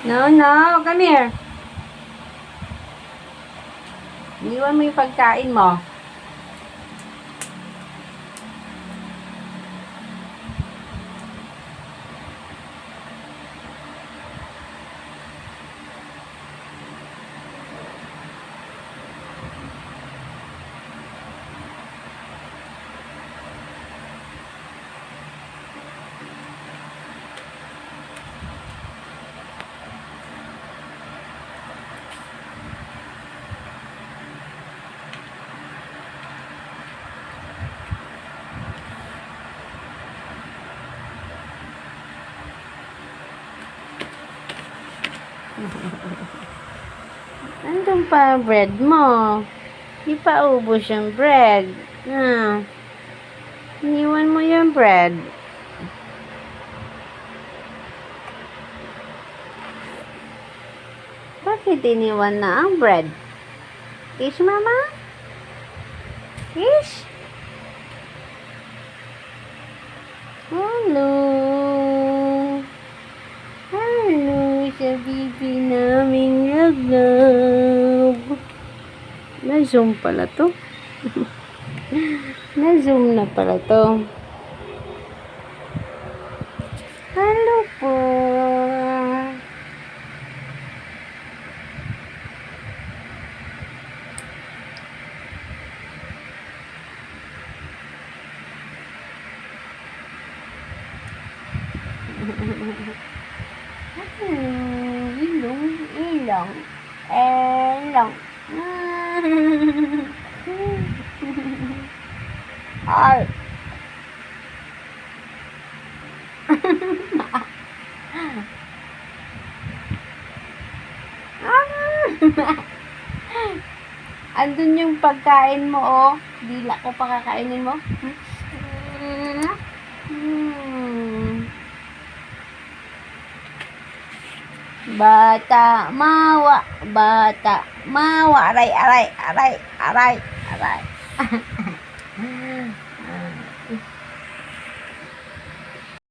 No, no. Come here. Iwan mo yung pagkain mo. Andun pa ang bread mo. Di pa ubos yung bread. Iniwan mo yung bread. Bakit iniwan na ang bread? Kiss, mama? Kiss? Hello. Hello sa bibi naming love. Na-zoom pala to. Na-zoom na pala to. Hello po. Ilong. Ay. Andun yung pagkain mo, oh. Dila ko pa kakainin mo. Bata mawa, aray.